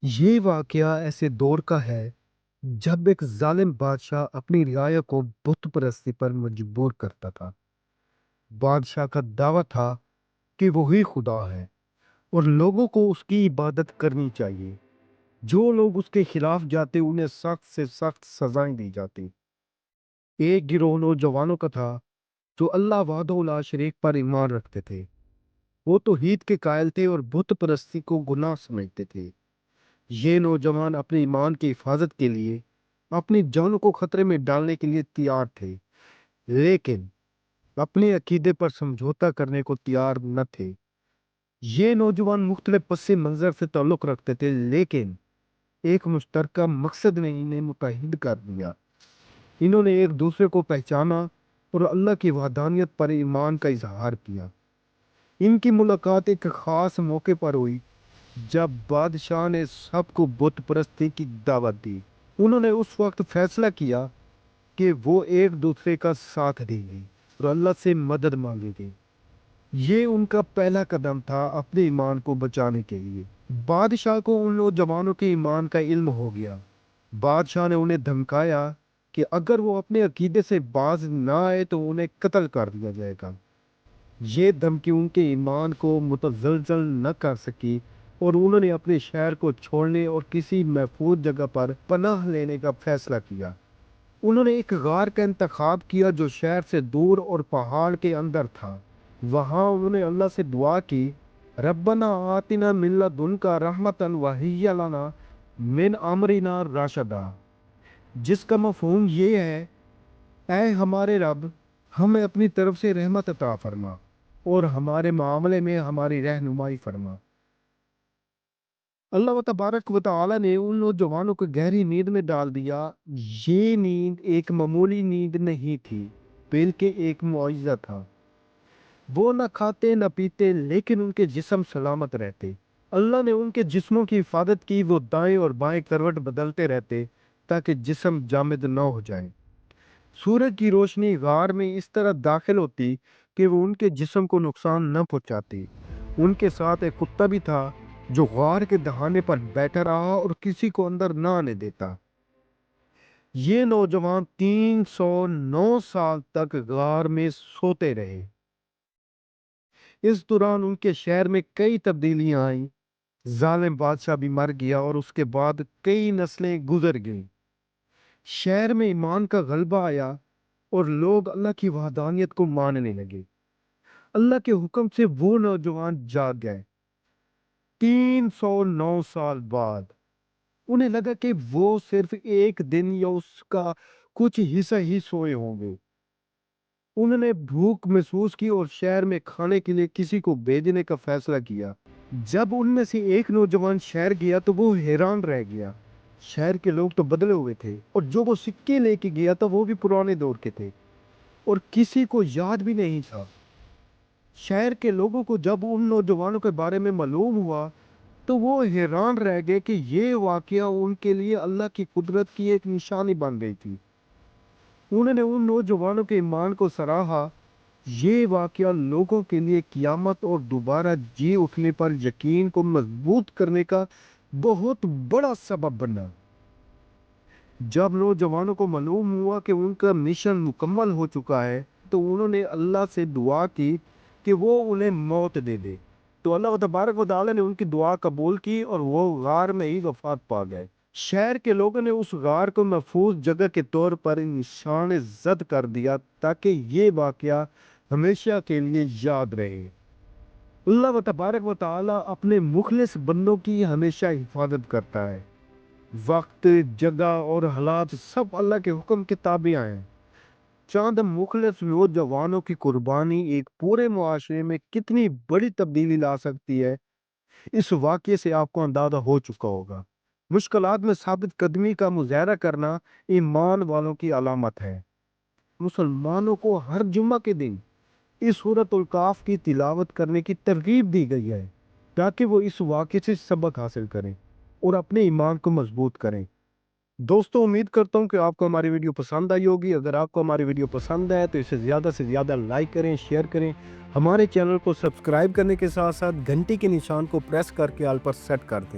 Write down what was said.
یہ واقعہ ایسے دور کا ہے جب ایک ظالم بادشاہ اپنی رعایا کو بت پرستی پر مجبور کرتا تھا۔ بادشاہ کا دعویٰ تھا کہ وہی خدا ہے اور لوگوں کو اس کی عبادت کرنی چاہیے۔ جو لوگ اس کے خلاف جاتے انہیں سخت سے سخت سزائیں دی جاتی۔ ایک گروہ نوجوانوں کا تھا جو اللہ وحدہ لا شریک پر ایمان رکھتے تھے۔ وہ توحید کے قائل تھے اور بت پرستی کو گناہ سمجھتے تھے۔ یہ نوجوان اپنے ایمان کی حفاظت کے لیے اپنی جان کو خطرے میں ڈالنے کے لیے تیار تھے، لیکن اپنے عقیدے پر سمجھوتا کرنے کو تیار نہ تھے۔ یہ نوجوان مختلف پس منظر سے تعلق رکھتے تھے، لیکن ایک مشترکہ مقصد نے انہیں متحد کر دیا۔ انہوں نے ایک دوسرے کو پہچانا اور اللہ کی وحدانیت پر ایمان کا اظہار کیا۔ ان کی ملاقات ایک خاص موقع پر ہوئی جب بادشاہ نے سب کو بت پرستی کی دعوت دی۔ انہوں نے اس وقت فیصلہ کیا کہ وہ ایک دوسرے کا ساتھ دیں گے اور اللہ سے مدد مانگیں گے۔ یہ ان کا پہلا قدم تھا اپنے ایمان کو بچانے کے لیے۔ بادشاہ کو ان نوجوانوں کے ایمان کا علم ہو گیا۔ بادشاہ نے انہیں دھمکایا کہ اگر وہ اپنے عقیدے سے باز نہ آئے تو انہیں قتل کر دیا جائے گا۔ یہ دھمکی ان کے ایمان کو متزلزل نہ کر سکی اور انہوں نے اپنے شہر کو چھوڑنے اور کسی محفوظ جگہ پر پناہ لینے کا فیصلہ کیا۔ انہوں نے ایک غار کا انتخاب کیا جو شہر سے دور اور پہاڑ کے اندر تھا۔ وہاں انہوں نے اللہ سے دعا کی، ربنا آتنا من لدنک رحمتا وہیّ لنا من امرنا رشدا، جس کا مفہوم یہ ہے، اے ہمارے رب، ہمیں اپنی طرف سے رحمت عطا فرما اور ہمارے معاملے میں ہماری رہنمائی فرما۔ اللہ تبارک و تعالی نے ان نوجوانوں کو گہری نیند میں ڈال دیا۔ یہ نیند ایک معمولی نیند نہیں تھی، بلکہ ایک معجزہ تھا۔ وہ نہ کھاتے نہ پیتے، لیکن ان کے جسم سلامت رہتے۔ اللہ نے ان کے جسموں کی حفاظت کی، وہ دائیں اور بائیں کروٹ بدلتے رہتے تاکہ جسم جامد نہ ہو جائے۔ سورج کی روشنی غار میں اس طرح داخل ہوتی کہ وہ ان کے جسم کو نقصان نہ پہنچاتی۔ ان کے ساتھ ایک کتا بھی تھا جو غار کے دہانے پر بیٹھا رہا اور کسی کو اندر نہ آنے دیتا۔ یہ نوجوان 309 سال تک غار میں سوتے رہے۔ اس دوران ان کے شہر میں کئی تبدیلیاں آئیں۔ ظالم بادشاہ بھی مر گیا اور اس کے بعد کئی نسلیں گزر گئیں۔ شہر میں ایمان کا غلبہ آیا اور لوگ اللہ کی وحدانیت کو ماننے لگے۔ اللہ کے حکم سے وہ نوجوان جاگ گئے۔ 309 سال بعد انہیں لگا کہ وہ صرف ایک دن یا اس کا کچھ حصہ ہی سوئے ہوں گے۔ انہوں نے بھوک محسوس کی اور شہر میں کھانے کے لیے کسی کو بھیجنے کا فیصلہ کیا۔ جب ان میں سے ایک نوجوان شہر گیا تو وہ حیران رہ گیا۔ شہر کے لوگ تو بدلے ہوئے تھے اور جو وہ سکے لے کے گیا تھا وہ بھی پرانے دور کے تھے اور کسی کو یاد بھی نہیں تھا۔ شہر کے لوگوں کو جب ان نوجوانوں کے بارے میں معلوم ہوا تو وہ حیران رہ گئے کہ یہ واقعہ ان کے لیے اللہ کی قدرت کی ایک نشانی بن گئی تھی۔ انہوں نے ان نوجوانوں کے ایمان کو سراہا۔ یہ واقعہ لوگوں کے لیے قیامت اور دوبارہ جی اٹھنے پر یقین کو مضبوط کرنے کا بہت بڑا سبب بنا۔ جب نوجوانوں کو معلوم ہوا کہ ان کا مشن مکمل ہو چکا ہے تو انہوں نے اللہ سے دعا کی کہ وہ انہیں موت دے دے، تو اللہ تبارک و تعالی نے ان کی دعا قبول کی اور وہ غار میں ہی وفات پا گئے۔ شہر کے لوگوں نے اس غار کو محفوظ جگہ کے طور پر نشان زد کر دیا تاکہ یہ واقعہ ہمیشہ کے لیے یاد رہے۔ اللہ تبارک و تعالی اپنے مخلص بندوں کی ہمیشہ حفاظت کرتا ہے۔ وقت، جگہ اور حالات سب اللہ کے حکم کے تابع ہیں۔ چند مخلص نوجوانوں کی قربانی ایک پورے معاشرے میں کتنی بڑی تبدیلی لا سکتی ہے، اس واقعے سے آپ کو اندازہ ہو چکا ہوگا۔ مشکلات میں ثابت قدمی کا مظاہرہ کرنا ایمان والوں کی علامت ہے۔ مسلمانوں کو ہر جمعہ کے دن اس سورۃ الکہف کی تلاوت کرنے کی ترغیب دی گئی ہے تاکہ وہ اس واقعے سے سبق حاصل کریں اور اپنے ایمان کو مضبوط کریں۔ دوستو، امید کرتا ہوں کہ آپ کو ہماری ویڈیو پسند آئی ہوگی۔ اگر آپ کو ہماری ویڈیو پسند ہے تو اسے زیادہ سے زیادہ لائک کریں، شیئر کریں۔ ہمارے چینل کو سبسکرائب کرنے کے ساتھ ساتھ گھنٹی کے نشان کو پریس کر کے آل پر سیٹ کر دیں